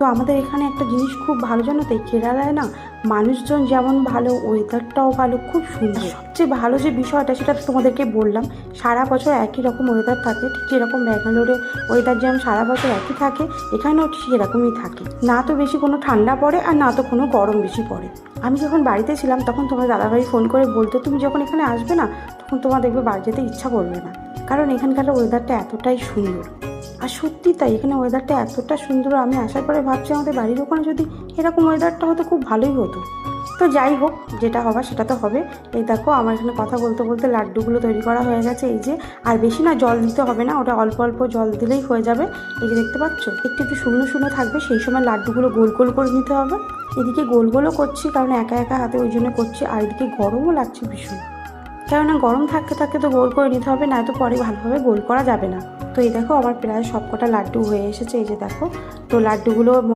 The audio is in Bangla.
তো আমাদের এখানে একটা জিনিস খুব ভালো জানো তো, এই কেরালায় না মানুষজন যেমন ভালো, ওয়েদারটাও ভালো, খুব সুন্দর। সবচেয়ে ভালো যে বিষয়টা সেটা তো তোমাদেরকে বললাম, সারা বছর একই রকম ওয়েদার থাকে। ঠিক যেরকম ব্যাঙ্গালোরে ওয়েদার যেমন সারা বছর একই থাকে, এখানেও ঠিক সেরকমই থাকে। না তো বেশি কোনো ঠান্ডা পড়ে আর না তো কোনো গরম বেশি পড়ে। আমি যখন বাড়িতে ছিলাম তখন তোমার দাদাভাই ফোন করে বলতো, তুমি যখন এখানে আসবে না তখন তোমার দেখবে বাড়ি যেতে ইচ্ছা করবে না, কারণ এখানকার ওয়েদারটা এতটাই সুন্দর। আর সত্যি তাই, এখানে ওয়েদারটা এতটা সুন্দর। আমি আসার পরে ভাবছি আমাদের বাড়ির ওখানে যদি এরকম ওয়েদারটা হতো খুব ভালোই হতো। তো যাই হোক, যেটা হবার সেটা তো হবে। এই দেখো আমার এখানে কথা বলতে বলতে লাড্ডুগুলো তৈরি করা হয়ে গেছে। এই যে, আর বেশি না জল দিতে হবে না, ওটা অল্প অল্প জল দিলেই হয়ে যাবে। এই যে দেখতে পাচ্ছ, একটু একটু শুকনো শুকনো থাকবে, সেই সময় লাড্ডুগুলো গোল গোল করে নিতে হবে। এদিকে গোল গোলও করছি কারণ একা একা হাতে ওই জন্য করছি, আর এদিকে গরমও লাগছে ভীষণ। কেননা গরম থাকতে থাকতে তো গোল করে নিতে হবে, নয়তো পরে ভালোভাবে গোল করা যাবে না। তো এই দেখো আমার প্রায় সব কটা লাড্ডু হয়ে এসেছে। এই যে দেখো, তো লাড্ডুগুলো